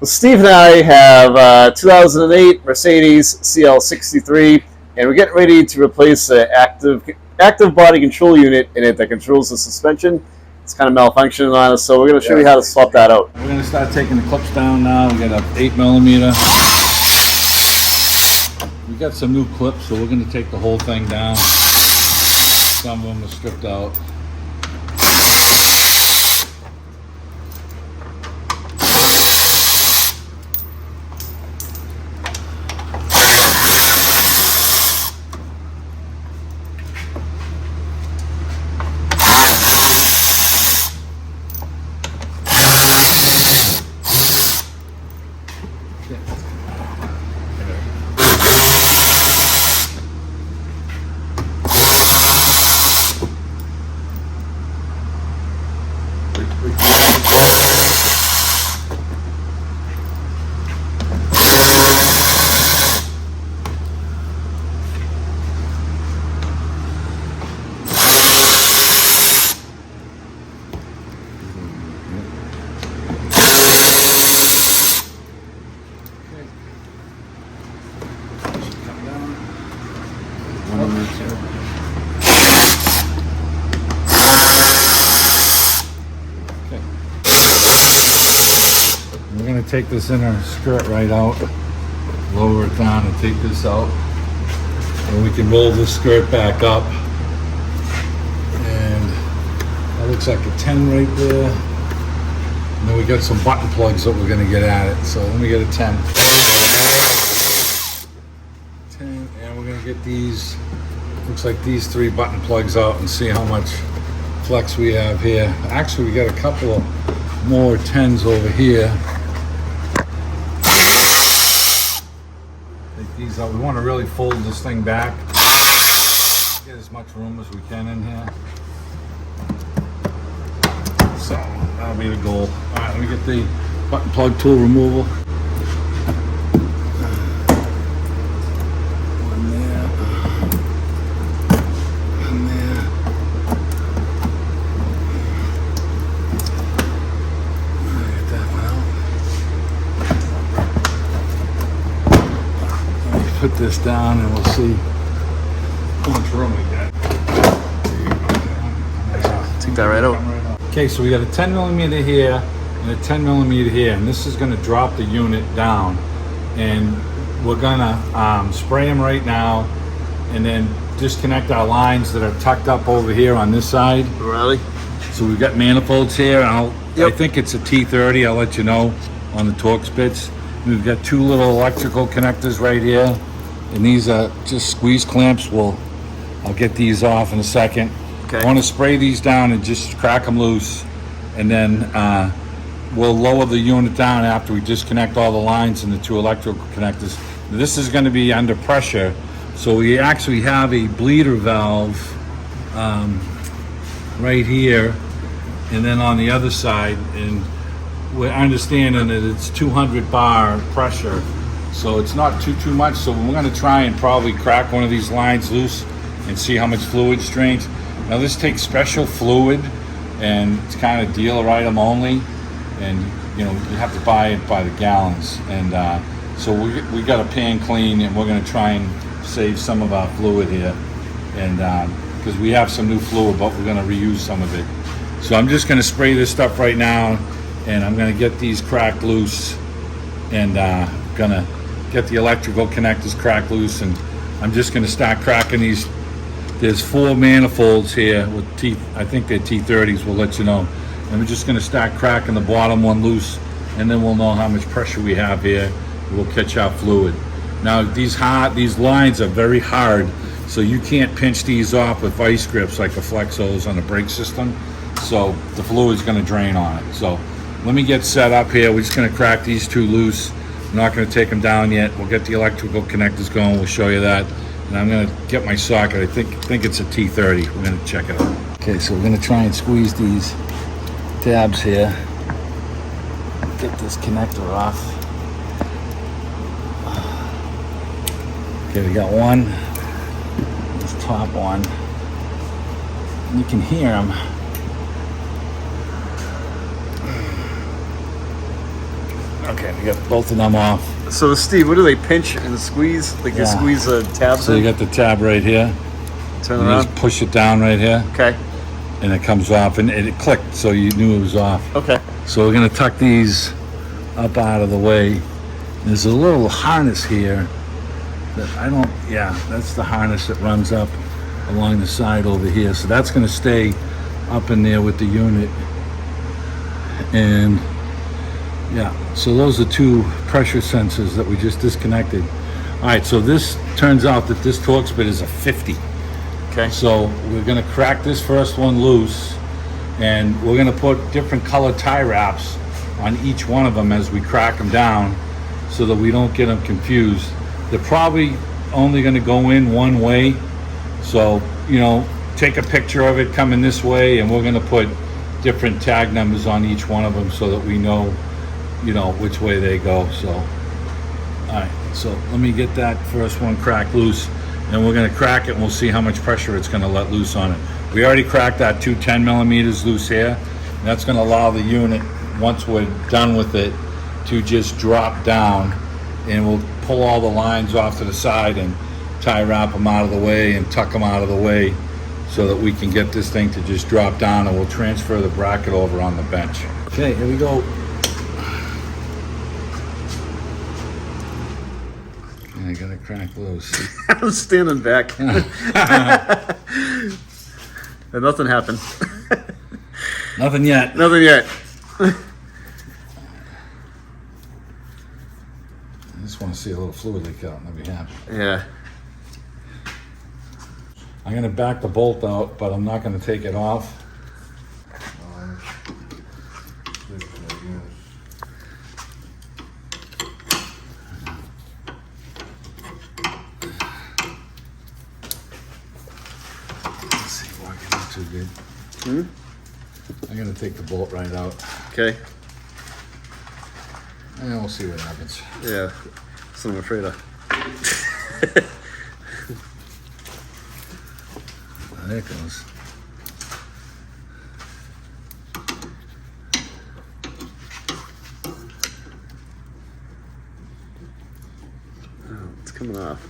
Well, Steve and I have 2008 Mercedes CL63, and we're getting ready to replace the active body control unit in it that controls the suspension. It's kind of malfunctioning on us, so we're going to show you how to swap that out. We're going to start taking the clips down now. We got an 8mm. We got some new clips, so we're going to take the whole thing down. Some of them are stripped out. We're going to take this inner skirt right out, lower it down and take this out. And we can roll this skirt back up. And that looks like a 10 right there. And then we got some button plugs that we're going to get at it. So let me get a 10. 10, and we're going to get these, looks like these 3 button plugs out and see how much flex we have here. Actually, we got a couple of more 10s over here. Take these out. We want to really fold this thing back. Get as much room as we can in here. So that'll be the goal. All right, let me get the button plug tool removal. One there. One there. Get that one out. Let me put this down and we'll see how much room we got. Take that right out. Okay, so we got a 10mm here and a 10mm here, and this is going to drop the unit down, and we're going to spray them right now and then disconnect our lines that are tucked up over here on this side. Really? So we've got manifolds here. I think it's a T30. I'll let you know on the Torx bits. We've got 2 little electrical connectors right here, and these are just squeeze clamps. I'll get these off in a second. Okay. I want to spray these down and just crack them loose, and then we'll lower the unit down after we disconnect all the lines and the 2 electrical connectors. This is going to be under pressure, so we actually have a bleeder valve right here, and then on the other side, and we're understanding that it's 200 bar pressure, so it's not too much. So we're going to try and probably crack one of these lines loose and see how much fluid strains. Now this takes special fluid, and it's kind of dealer item only, and you have to buy it by the gallons. And so we got a pan clean, and we're going to try and save some of our fluid here, and because we have some new fluid, but we're going to reuse some of it. So I'm just going to spray this stuff right now, and I'm going to get these cracked loose, and going to get the electrical connectors cracked loose, and I'm just going to start cracking these. There's 4 manifolds here with I think they're T30s, we'll let you know. And we're just gonna start cracking the bottom one loose, and then we'll know how much pressure we have here. We'll catch our fluid. Now these lines are very hard, so you can't pinch these off with vice grips like a flex hose on a brake system. So the fluid's gonna drain on it. So let me get set up here. We're just gonna crack these 2 loose. I'm not gonna take them down yet. We'll get the electrical connectors going, we'll show you that. And I'm going to get my socket. I think it's a T30. We're going to check it out. Okay, so we're going to try and squeeze these tabs here. Get this connector off. Okay, we got one. This top one. You can hear them. Okay, we got. both of them off. So Steve, what do they pinch and squeeze? Like you Yeah. squeeze the tabs So in? you got the tab right here. Turn You around. just push it down right here, Okay. and it comes off, and it clicked, so you knew it was off. Okay. So we're gonna tuck these up out of the way. There's a little harness here that I don't, yeah, that's the harness that runs up along the side over here. So that's gonna stay up in there with the unit. And yeah, so those are two pressure sensors that we just disconnected. All right, so this turns out that this Torx bit is a 50. Okay. So we're gonna crack this first one loose, and we're gonna put different color tie wraps on each one of them as we crack them down, so that we don't get them confused. They're probably only gonna go in one way, so you know, take a picture of it coming this way, and we're gonna put different tag numbers on each one of them so that we know, you know, which way they go. So all right, so let me get that first one cracked loose, and we're gonna crack it and we'll see how much pressure it's gonna let loose on it. We already cracked that 2 10 millimeters loose here, and that's gonna allow the unit, once we're done with it, to just drop down, and we'll pull all the lines off to the side and tie wrap them out of the way and tuck them out of the way so that we can get this thing to just drop down, and we'll transfer the bracket over on the bench. Okay, here we go. I gotta crack loose. I'm standing back. And nothing happened. Nothing yet. Nothing yet. I just want to see a little fluid leak out and I'll be happy. Yeah. I'm gonna back the bolt out, but I'm not gonna take it off. Let's see, working not too good. I'm gonna take the bolt right out, Okay. and we'll see what happens. Yeah. That's what I'm afraid of. There it goes. Oh, it's coming off.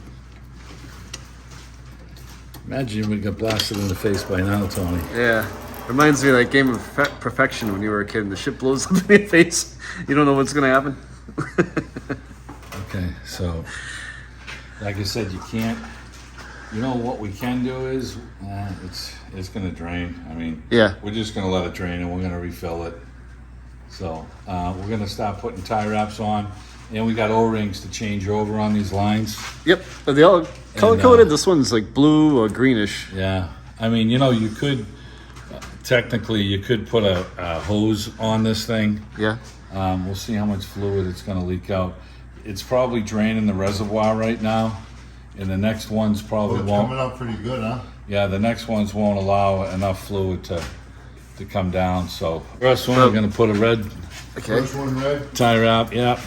Imagine we got blasted in the face by now, Tony. Yeah. Reminds me of that game of Perfection when you were a kid and the shit blows up in your face. You don't know what's going to happen. Okay, so like I said, you can't. You know what we can do is it's going to drain. I mean, Yeah. we're just going to let it drain and we're going to refill it. So we're going to start putting tie wraps on, and we got O-rings to change over on these lines. Yep. Are they all color coded? This one's like blue or greenish. Yeah, I mean, you know, you could technically you could put a hose on this thing. Yeah. We'll see how much fluid it's going to leak out. It's probably draining the reservoir right now, and the next ones probably Well, it's won't. coming up pretty good, huh? Yeah, the next ones won't allow enough fluid to come down. So first one, we're going to put a red Okay. First one red. tie wrap. Yeah.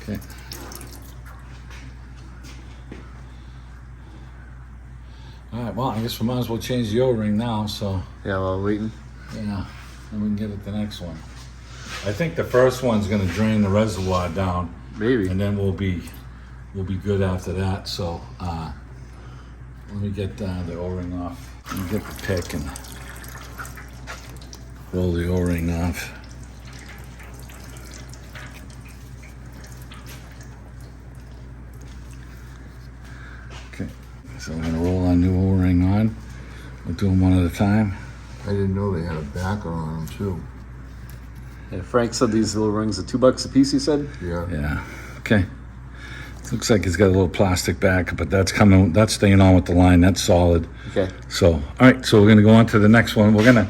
Okay. All right, well, I guess we might as well change the O-ring now, so, Yeah, while waiting. yeah, and we can get at the next one. I think the first one's gonna drain the reservoir down, Maybe. and then we'll be good after that, so, let me get the O-ring off. Let me get the pick and roll the O-ring off. Okay, so we're gonna roll our new O-ring on. We'll do them one at a time. I didn't know they had a backer on them too. Yeah, Frank said these little rings are $2 a piece, he said. Yeah. Yeah, okay. Looks like it's got a little plastic back, but that's staying on with the line, that's solid. Okay. So, all right, so we're gonna go on to the next one. We're gonna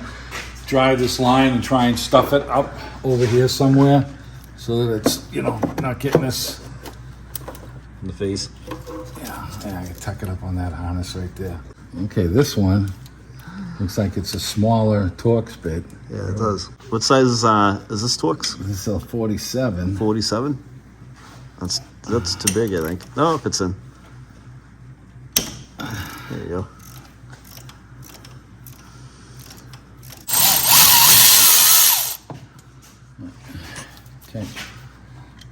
dry this line and try and stuff it up over here somewhere so that it's, you know, not getting us. In the face. Yeah, I can tuck it up on that harness right there. Okay, this one looks like it's a smaller Torx bit. Yeah, it does. What size is this Torx? This is a 47. 47? That's too big, I think. No, it fits in. There you go. Okay.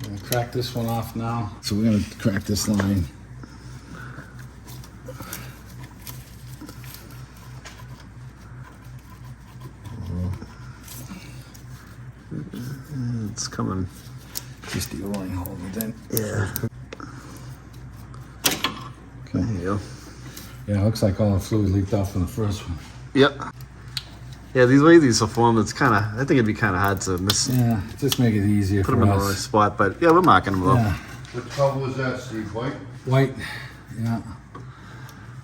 I'm gonna crack this one off now. So we're gonna crack this line. It's coming. Just the O-ring hold it in. Yeah. Okay. There you go. Yeah, it looks like all the fluid leaked off in the first one. Yep. Yeah, these way these are formed, it's kind of, I think it'd be kind of hard to miss. Yeah, just make it easier Put for them in the us. right spot, but yeah, we're marking them though. Yeah. What color was that, Steve? White? White, yeah.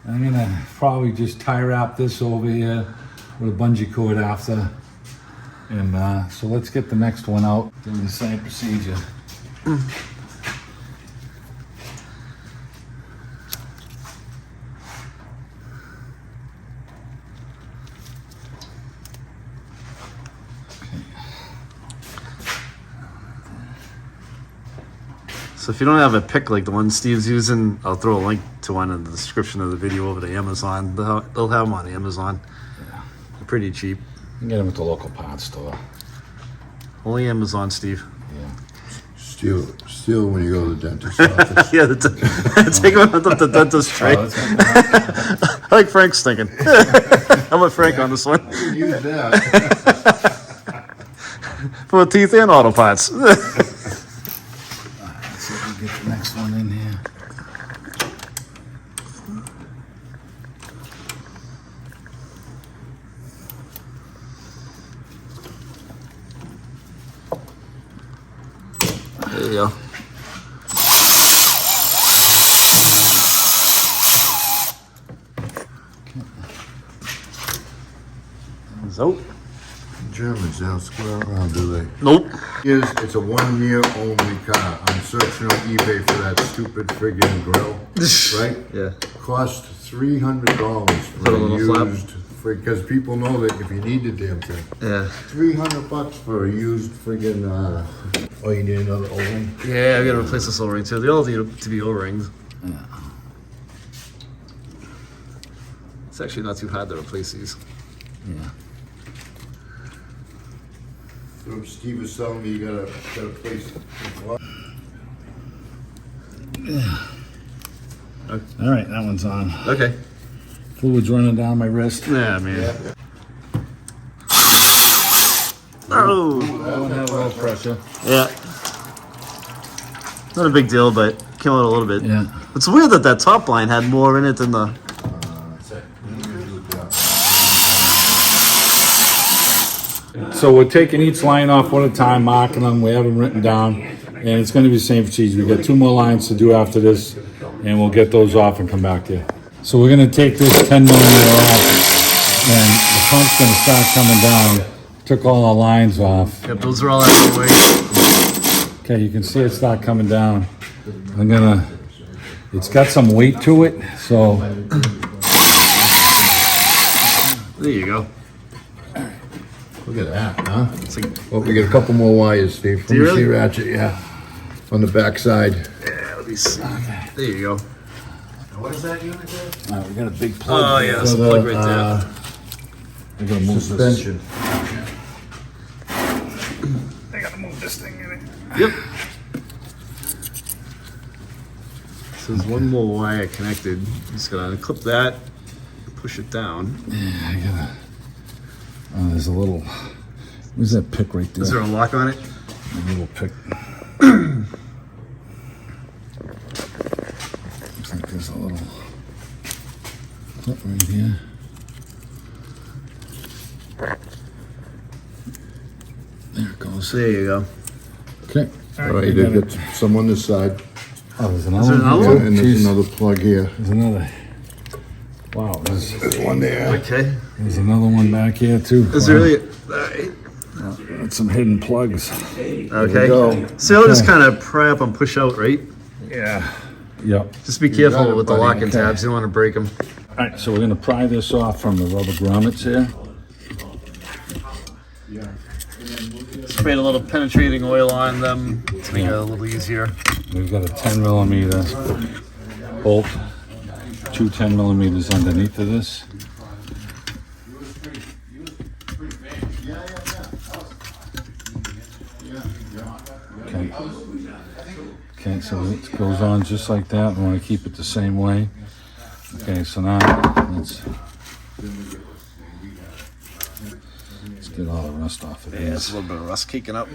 I'm gonna probably just tie wrap this over here with a bungee cord after. And so let's get the next one out, do the same procedure. So if you don't have a pick like the one Steve's using, I'll throw a link to one in the description of the video over to Amazon. They'll have them on Amazon. Yeah. They're pretty cheap. You can get them at the local parts store. Only Amazon, Steve. Yeah. Steal when you go to the dentist's office. Yeah, take one up the dentist tray. Oh, that's I like Frank's thinking. I'm with Frank on this one. Use that. For teeth and auto parts. Let's see if we get the next one in here. There you go. So, Germans, they don't square around, do they? nope. It's a 1 year only car. I'm searching on eBay for that stupid friggin' grill, right? Yeah. Cost $300 Put a little flap. used, because people know that if you need the damn thing. Yeah. $300 for a used friggin', oh, you need another O-ring? Yeah, I gotta replace this O-ring too. They all need to be O-rings. Yeah. It's actually not too hard to replace these. Yeah. So Steve was telling me you gotta place it. All right, that one's on. Okay. Fluid's running down my wrist. Yeah, man. Yeah. Oh. That one had a little pressure. Yeah. Not a big deal, but came out a little bit. Yeah. It's weird that that top line had more in it than the. So we're taking each line off one at a time, marking them. We have them written down, and it's going to be the same procedure. We've got 2 more lines to do after this, and we'll get those off and come back to you. So we're going to take this 10 millimeter off, and the pump's going to start coming down. Took all our lines off. Yep, those are all out of the way. Okay, you can see it start coming down. It's got some weight to it, so There you go. Look at that, huh? It's like, Well, we got a couple more wires, Steve. Do you Let me see really? ratchet, yeah. On the back side. yeah, let me see. There you go. What is that unit there? we got a big plug. Oh yeah, that's For the the, plug right there. We're gonna move Suspension. I gotta move this thing in it. Yep. So there's one more wire connected. Just gotta unclip that, push it down. Yeah, I gotta. Oh, there's a little. Where's that pick right there? Is there a lock on it? A little pick. Looks like there's a little clip right here. There it goes. There you go. Okay. All right, they've got some on this side. Oh, there's Is another there one. another Yeah, one? and there's Jeez. another plug here. There's another. Wow, There's one there. Okay. there's another one back here too. Is there really? Alright. That's some hidden plugs. Okay. go. So I'll just kind of pry up and push out, right? Yeah. Yep. Just be got careful it, with the buddy. locking Okay. tabs. You don't want to break them. All right, so we're gonna pry this off from the rubber grommets here. Sprayed a little penetrating oil on them to make it a little easier. We've got a 10 millimeter bolt two 10 millimeters underneath of this. Okay. Okay, so it goes on just like that. I want to keep it the same way. Okay, so now let's get all the rust off of Yeah, this. it's a little bit of rust kicking up.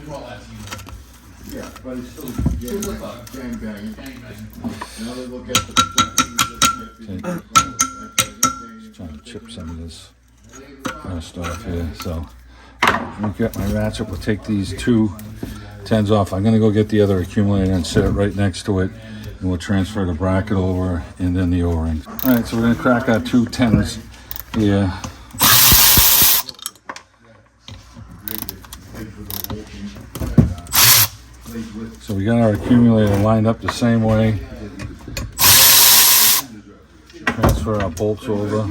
Yeah, but it's still gang banging. Now they look at the. Just trying to chip some of this rust off here. So I'll get my ratchet. We'll take these two 10s off. I'm going to go get the other accumulator and set it right next to it. And we'll transfer the bracket over and then the O-ring. All right, so we're going to crack our two 10s here. So we got our accumulator lined up the same way. Transfer our bolts over.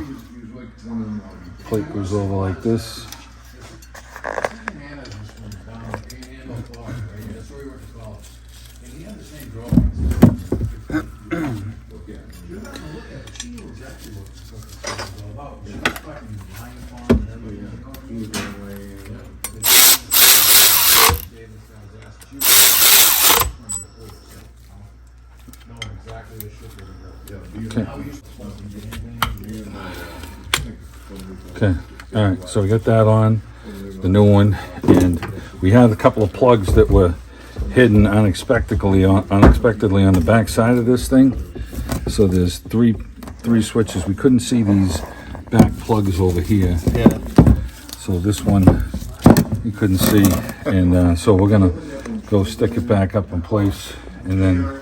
Plate goes over like this. Okay, all right, so we got that on, the new one, and we had a couple of plugs that were hidden unexpectedly on the back side of this thing. So there's three switches. We couldn't see these back plugs over here. Yeah. So this one you couldn't see, and so we're gonna go stick it back up in place and then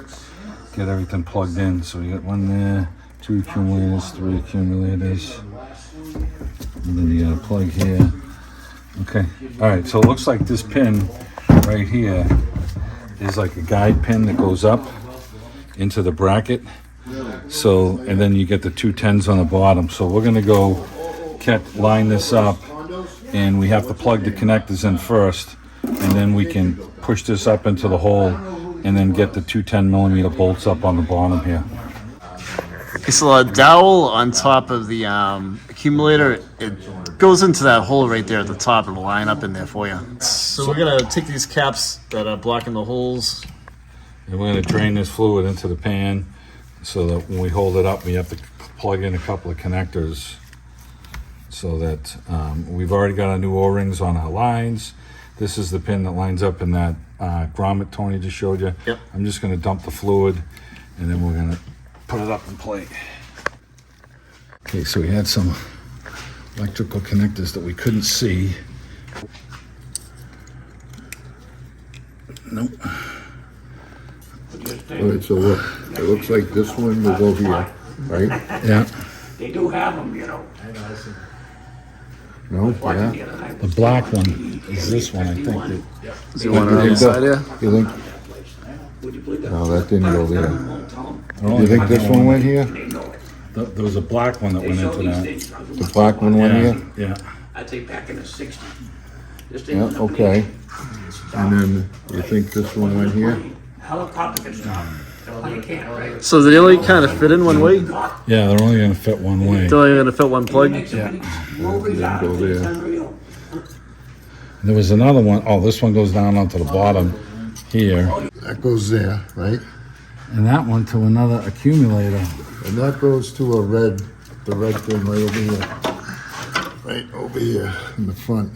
get everything plugged in. So we got one there, two accumulators, three accumulators, and then you got a plug here. Okay, all right, so it looks like this pin right here is like a guide pin that goes up into the bracket. So, and then you get the two 10s on the bottom. So we're gonna go line this up, and we have to plug the connectors in first, and then we can push this up into the hole and then get the two 10 millimeter bolts up on the bottom here. Okay, so a dowel on top of the accumulator, it goes into that hole right there at the top and will line up in there for you. So we're gonna take these caps that are blocking the holes. And we're gonna drain this fluid into the pan so that when we hold it up, we have to plug in a couple of connectors so that we've already got our new O-rings on our lines. This is the pin that lines up in that grommet Tony just showed you. Yep. I'm just gonna dump the fluid and then we're gonna put it up in plate. Okay, so we had some electrical connectors that we couldn't see. Nope. All right, so look, it looks like this one will go here, right? Yeah. They do have them, you know. No, yeah. The black one is this one, I think. Is there one on the side here? You think? Would you believe that? No, that didn't go there. That You think this one went here? There was a black one that went into that. The black one went here? Yeah. I'd say back in the 60s. This thing Yeah, was okay. And then you think this one went here? helicopter can stop. You can't, right? So they only kind of fit in one way? Yeah, they're only gonna fit one way. They're only gonna fit one plug? Yeah. Didn't go there. Unreal. There was another one. Oh, this one goes down onto the bottom here. That goes there, right? And that one to another accumulator. And that goes to the red thing right over here. Right over here in the front.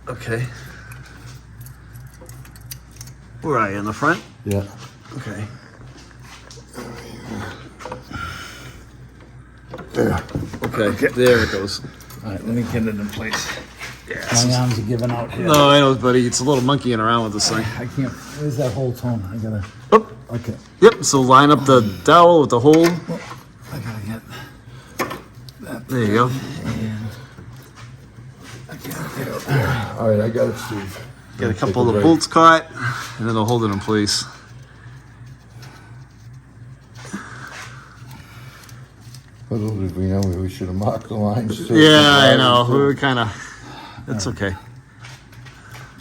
Okay. Where are you, in the front? Yeah. Okay. There. Okay, there it goes. All right, let me get it in place. Yeah. My arms are giving out here. No, I know, buddy. It's a little monkeying around with this thing. I can't. Where's that whole tone? I gotta. Oh, Okay. yep. So line up the dowel with the hole. I gotta get. There you go. All right, I got it, Steve. Get a couple of the bolts caught, and then they'll hold it in place. Little did we know we should have marked the lines. too. Yeah, I know. We were kind of. It's okay.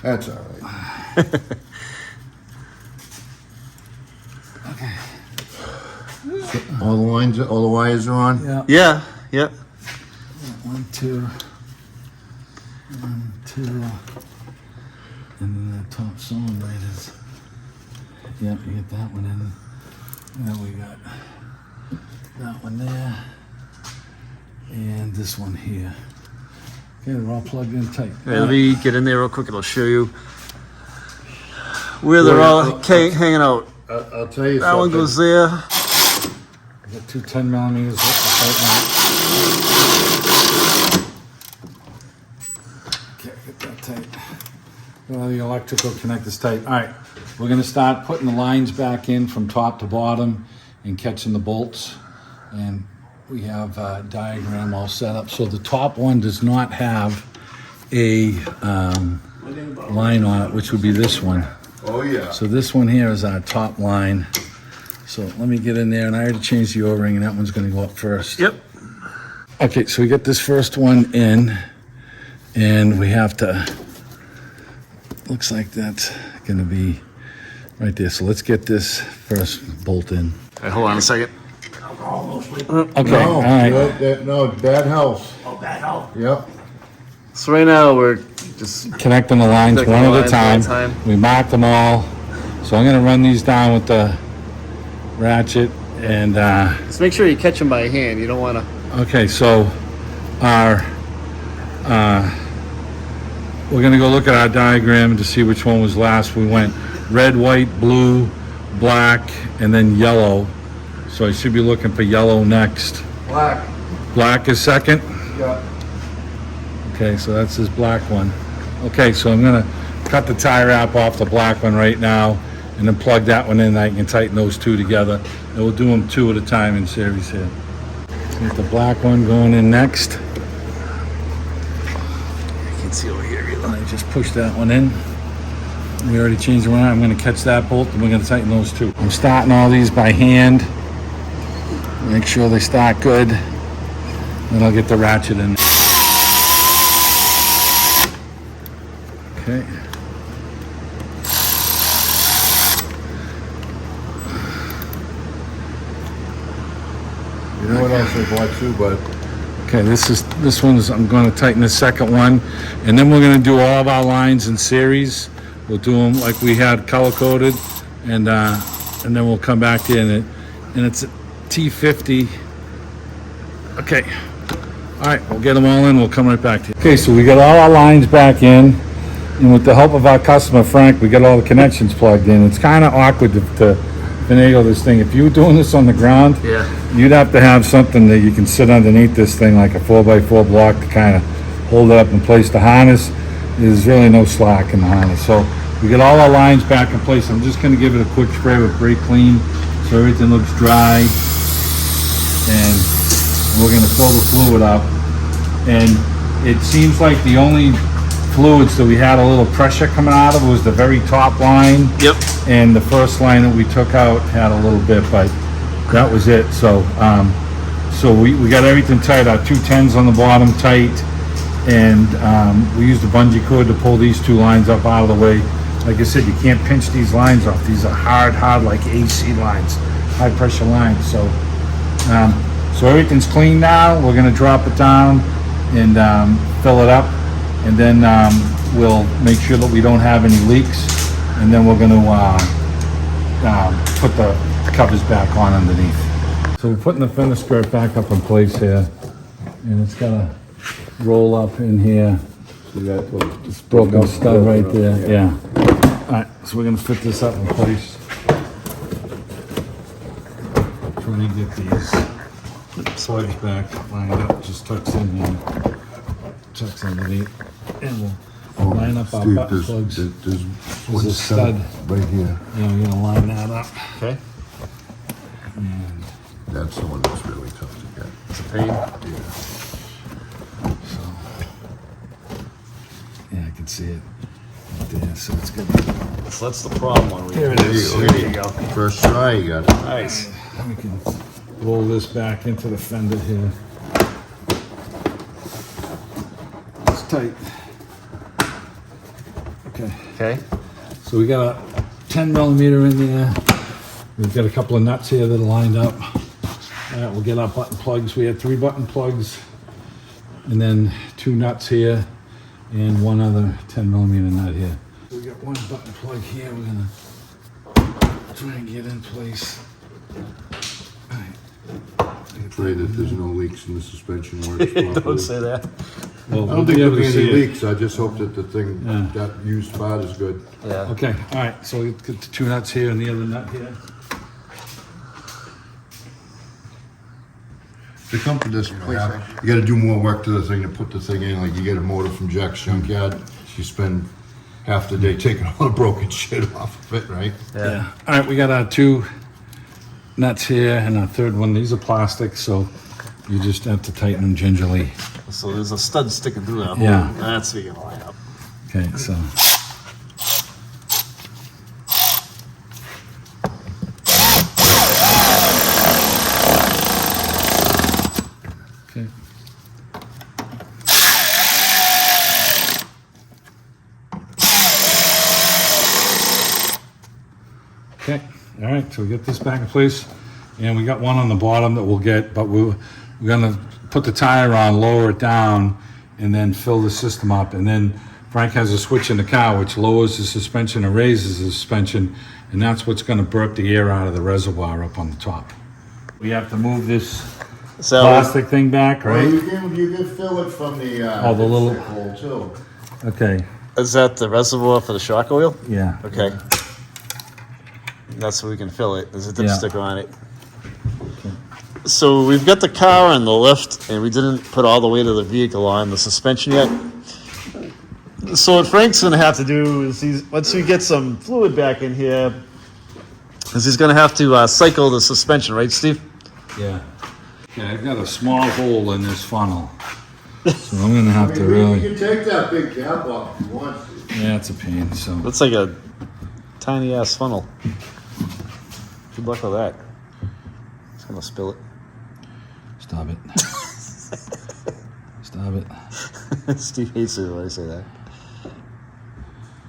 That's all right. All the lines, all the wires are on? Yeah. Yeah, yeah. 1, 2, 1, 2, and then that top cylinder is. Yep, you get that one in. Then we got that one there, and this one here. Okay, they're all plugged in tight. Hey, let me get in there real quick and I'll show you where they're all hanging out. I'll tell you That one something. goes there. I got two 10 millimeters tight now. Okay, get that tight. Well, the electrical connector's tight. All right, we're gonna start putting the lines back in from top to bottom and catching the bolts. And we have a diagram all set up. So the top one does not have a line on it, which would be this one. Oh, yeah. So this one here is our top line. So let me get in there, and I already changed the O-ring, and that one's gonna go up first. Yep. Okay, so we got this first one in, and we have to, looks like that's gonna be right there. So let's get this first bolt in. Hey, hold on a second. Almost like, Okay, No, all right. no, bad house. oh, bad health. Yep. So right now we're just Connecting the lines Connecting one the at a lines time. one at a time. We marked them all. So I'm gonna run these down with the ratchet, and just make sure you catch them by hand. You don't want to. okay, so our we're gonna go look at our diagram to see which one was last. We went red, white, blue, black, and then yellow. So I should be looking for yellow next. Black. Black is second. Yeah. Okay, so that's this black one. Okay, so I'm gonna cut the tie wrap off the black one right now, and then plug that one in. I can tighten those two together, and we'll do them two at a time in series here. Get the black one going in next. You can see over here. And I just push that one in. We already changed them around. I'm gonna catch that bolt, and we're gonna tighten those two. I'm starting all these by hand. Make sure they start good. Then I'll get the ratchet in. Okay. You know what else I bought too, bud? Okay, this one's, I'm gonna tighten the second one, and then we're gonna do all of our lines in series. We'll do them like we had color coded, and then we'll come back to it, and it's a T50. Okay, all right, we'll get them all in, we'll come right back to you. Okay, so we got all our lines back in, and with the help of our customer, Frank, we got all the connections plugged in. It's kind of awkward to finagle this thing. If you were doing this on the ground, Yeah. you'd have to have something that you can sit underneath this thing, like a 4x4 block, to kind of hold it up in place. The harness, there's really no slack in the harness. So we get all our lines back in place. I'm just going to give it a quick spray with brake clean so everything looks dry. And we're going to fill the fluid up. And it seems like the only fluids that we had a little pressure coming out of was the very top line. Yep. And the first line that we took out had a little bit, but that was it. So so we got everything tight. Our 210s on the bottom tight, and we used a bungee cord to pull these two lines up out of the way. Like I said, you can't pinch these lines off. These are hard like AC lines, high pressure lines. So so everything's clean now. We're gonna drop it down and fill it up, and then we'll make sure that we don't have any leaks, and then we're gonna put the covers back on underneath. So we're putting the fender skirt back up in place here, and it's gotta roll up in here. So that was This broken stud right there, yeah. All right, so we're gonna fit this up in place. Trying to get these plugs back lined up, just tucks in here, tucks underneath, and we'll line up our butt plugs. There's There's one a stud. right here. Yeah, we're gonna line that up. Okay. And That's the one that's really tough to get. It's a pain. so, yeah, I can see it right there, so it's good. So that's the problem one. Here it is. There you go. First try, you got it. Nice. We can roll this back into the fender here. It's tight. Okay, Okay. so we got a 10 millimeter in there. We've got a couple of nuts here that are lined up. All right, we'll get our button plugs. We had 3 button plugs, and then 2 nuts here, and 1 other 10mm nut here. We got 1 button plug here. We're gonna try and get in place. All right. Pray that there's no leaks and the suspension works properly. Don't say that. Well, I don't think there'll be any see it. leaks. I just hope that the thing, Yeah. that used part is good. Yeah. Okay, all right, so we get the 2 nuts here and the other nut here. To come to this place, you gotta do more work to the thing to put the thing in. Like you get a motor from Jack's junkyard, you spend half the day taking all the broken shit off of it, right? Yeah. All right, we got our 2 nuts here and our 3rd one. These are plastic, so you just have to tighten them gingerly. So there's a stud sticking through that hole. Yeah. That's what you're gonna line up. Okay, so. Okay. Okay, all right, so we get this back in place, and we got 1 on the bottom that we'll get, but we're gonna put the tire on, lower it down, and then fill the system up. And then Frank has a switch in the car which lowers the suspension and raises the suspension, and that's what's gonna burp the air out of the reservoir up on the top. We have to move this So plastic thing back, Well, right? you can fill it from the, Oh, the little- dipstick hole too. Okay, is that the reservoir for the shock oil? yeah. Okay. That's where we can fill it. There's a Yeah. dipstick on it. So we've got the car and the lift, and we didn't put all the weight of the vehicle on the suspension yet. So what Frank's gonna have to do is once we get some fluid back in here, is he's gonna have to cycle the suspension, right, Steve? Yeah. Okay, I've got a small hole in this funnel, so I'm gonna have to You really, can take that big cap off if you want to. yeah, it's a pain, so. Looks like a tiny ass funnel. Good luck with that. It's gonna spill it. Stop it. Stop it. Steve hates it when I say that.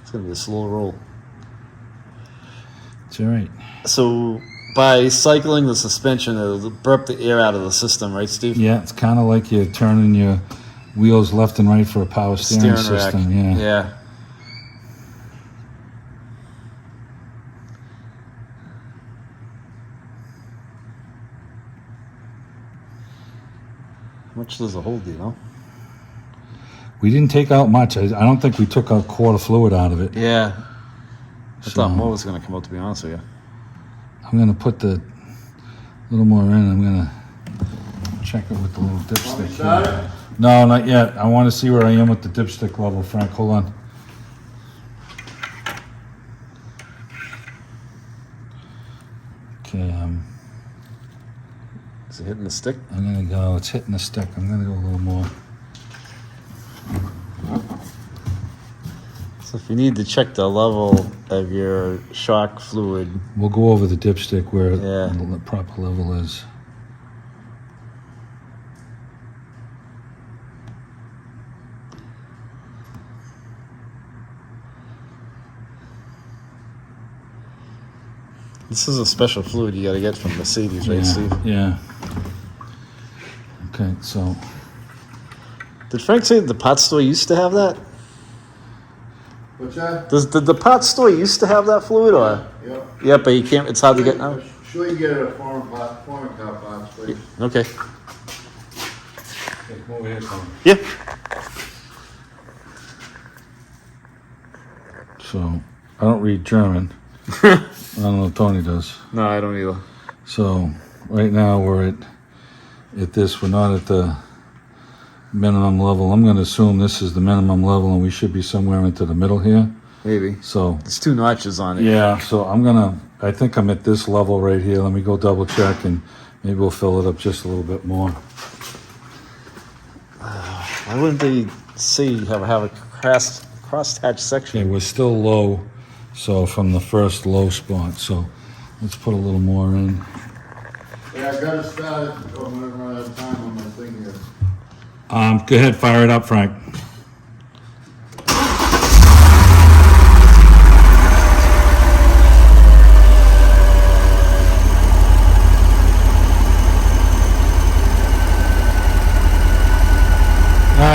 It's gonna be a slow roll. It's all right. So by cycling the suspension, it'll burp the air out of the system, right, Steve? Yeah, it's kind of like you're turning your wheels left and right for a power steering Steering rack. system. Yeah. Yeah. How much does it hold, do you know? We didn't take out much. I don't think we took a quart of fluid out of it. Yeah. I thought So- more was gonna come out, to be honest with you. I'm gonna put the little more in. I'm gonna check it with the little dipstick Start here. it? No, not yet. I want to see where I am with the dipstick level, Frank. Hold on. Okay, Is it hitting the stick? I'm gonna go. It's hitting the stick. I'm gonna go a little more. So if you need to check the level of your shock fluid, We'll go over the dipstick where Yeah. the proper level is. this is a special fluid you gotta get from Mercedes, right, Yeah, Steve? yeah. Okay, so Did Frank say the pot store used to have that? What's that? Did the pot store used to have that fluid, or? Yep. Yeah, but you can't. It's hard to get now. I'm sure you can get it at a foreign car parts place. Okay. come over here, Tom. Yeah. So I don't read German. I don't know if Tony does. No, I don't either. So right now we're at this. We're not at the minimum level. I'm going to assume this is the minimum level, and we should be somewhere into the middle here. Maybe. So There's 2 notches on it. yeah. So I think I'm at this level right here. Let me go double check, and maybe we'll fill it up just a little bit more. Why wouldn't they say you have a cross-hatch section? Okay, we're still low. So from the first low spot. So let's put a little more in. Yeah, I gotta start it. I'm gonna run out of time on my thing here. Go ahead, fire it up, Frank.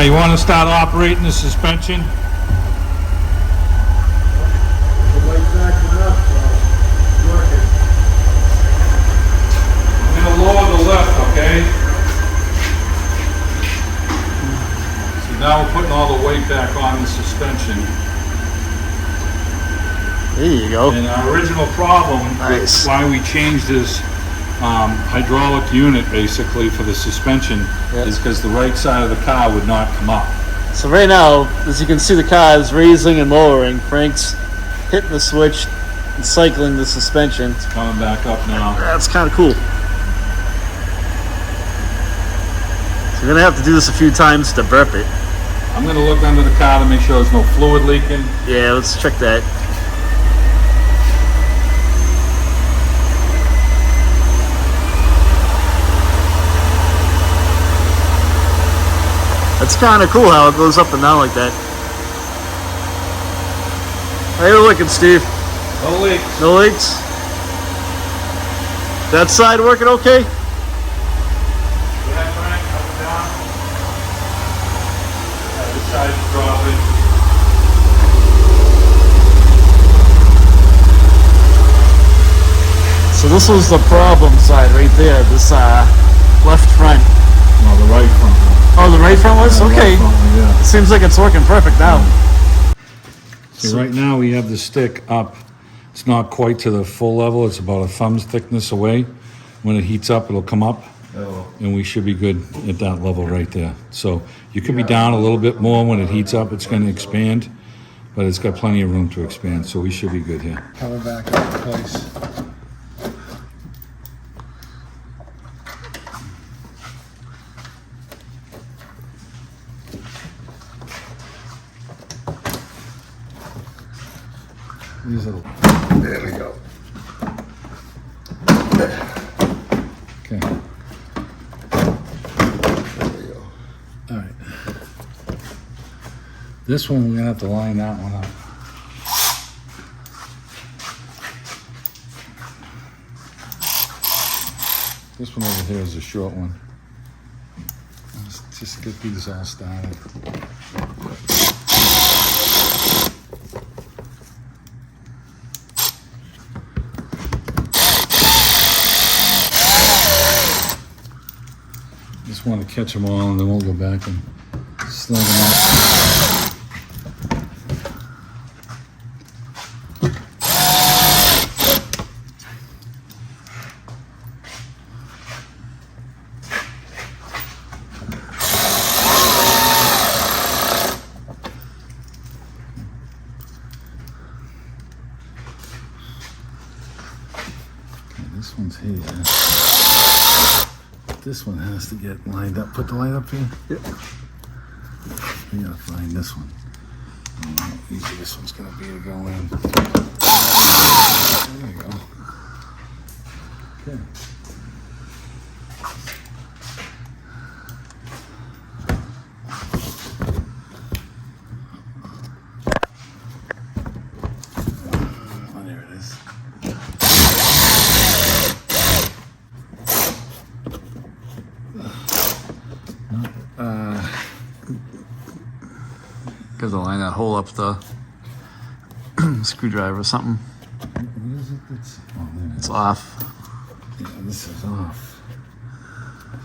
you want to start operating the suspension? I'm going to lower the lift, okay? So now we're putting all the weight back on the suspension. There you go. And our original problem, Nice. why we changed this hydraulic unit basically for the suspension, is because the right side of the car would not come up. So right now, as you can see, the car is raising and lowering. Frank's hitting the switch and cycling the suspension. It's coming back up now. That's kind of cool. So we're gonna have to do this a few times to burp it. I'm going to look under the car to make sure there's no fluid leaking. Yeah, let's check that. It's kind of cool how it goes up and down like that. How you looking, Steve? No leaks. No leaks? That side working okay? Yeah, Frank, up and down. Yeah, this side's dropping. So this was the problem side right there, this left front. No, the right front one. Oh, the right front was? Yeah, the Okay. right front one, yeah. Seems like it's working perfect now. See, right now we have the stick up. It's not quite to the full level. It's about a thumb's thickness away. When it heats up, it'll come up, and we should be good at that level right there. So you could be down a little bit more. When it heats up, it's going to expand, but it's got plenty of room to expand, so we should be good here. Cover back up in place. These are There we go. okay. There we go. All right. This one, we're gonna have to line that one up. This one over here is a short one. Let's just get these all started. Just want to catch them all and then we'll go back and snug them up. Okay, this one's here. This one has to get lined up. Put the light up here. Yep. We gotta find this one. I don't know how easy this one's gonna be to go in. There you go. Okay. Oh, there it is. Got to line that hole up the screwdriver or something. What is it that's... Oh, there it It's is. off. Yeah, this is off.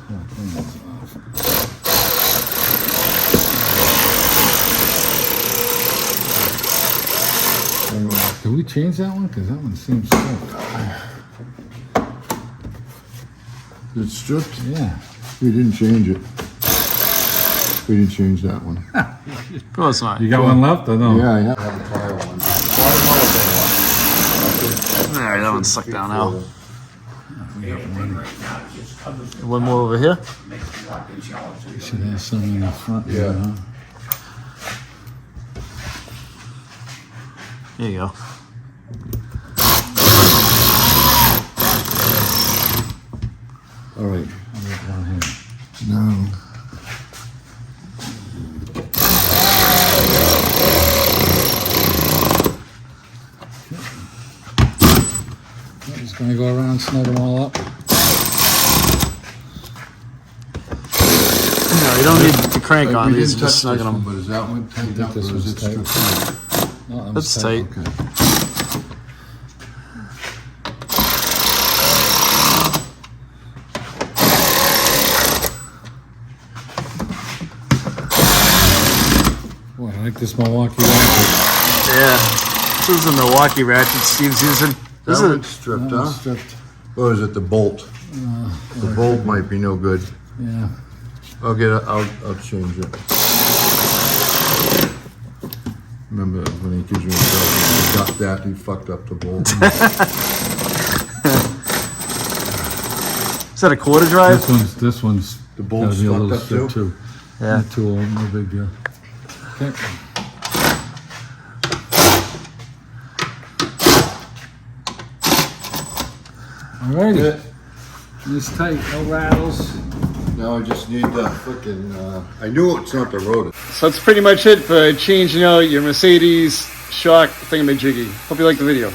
The whole thing is off. Can we change that one? Because that one seems stripped. It's stripped? Yeah. We didn't change it. We didn't change that one. Of course not. You got one left or no? Yeah, I have a prior one. Alright, that one's stuck down now. Right now, it just covers the One more over here. makes the walking shallow, so you Should have some in the front. Yeah. Here, huh? There you go. All right. I'll get one here. Now, I'm just gonna go around and snug them all up. Yeah, You don't need the crank on We these. didn't Just touch this snugging one, them. but is that one tightened up or this is one's it tight. stripped? No, That's tight. Okay. Boy, I like this Milwaukee ratchet. Yeah. This is the Milwaukee ratchet Steve's using. This That is one's stripped, That huh? one's stripped. Or is it the bolt? The bolt might be no good. Yeah. I'll get it, I'll change it. Remember when he gives you a bill, he got that, he fucked up the bolt. is that a quarter drive? This one's The bolt's gotta be a little fucked up stripped too. Yeah. Not too old, no big deal. Okay. Alrighty. It's tight, no rattles. Now I just need the frickin', I knew it's not the rotor. So that's pretty much it for changing out your Mercedes shock thingamajiggy. Hope you liked the video.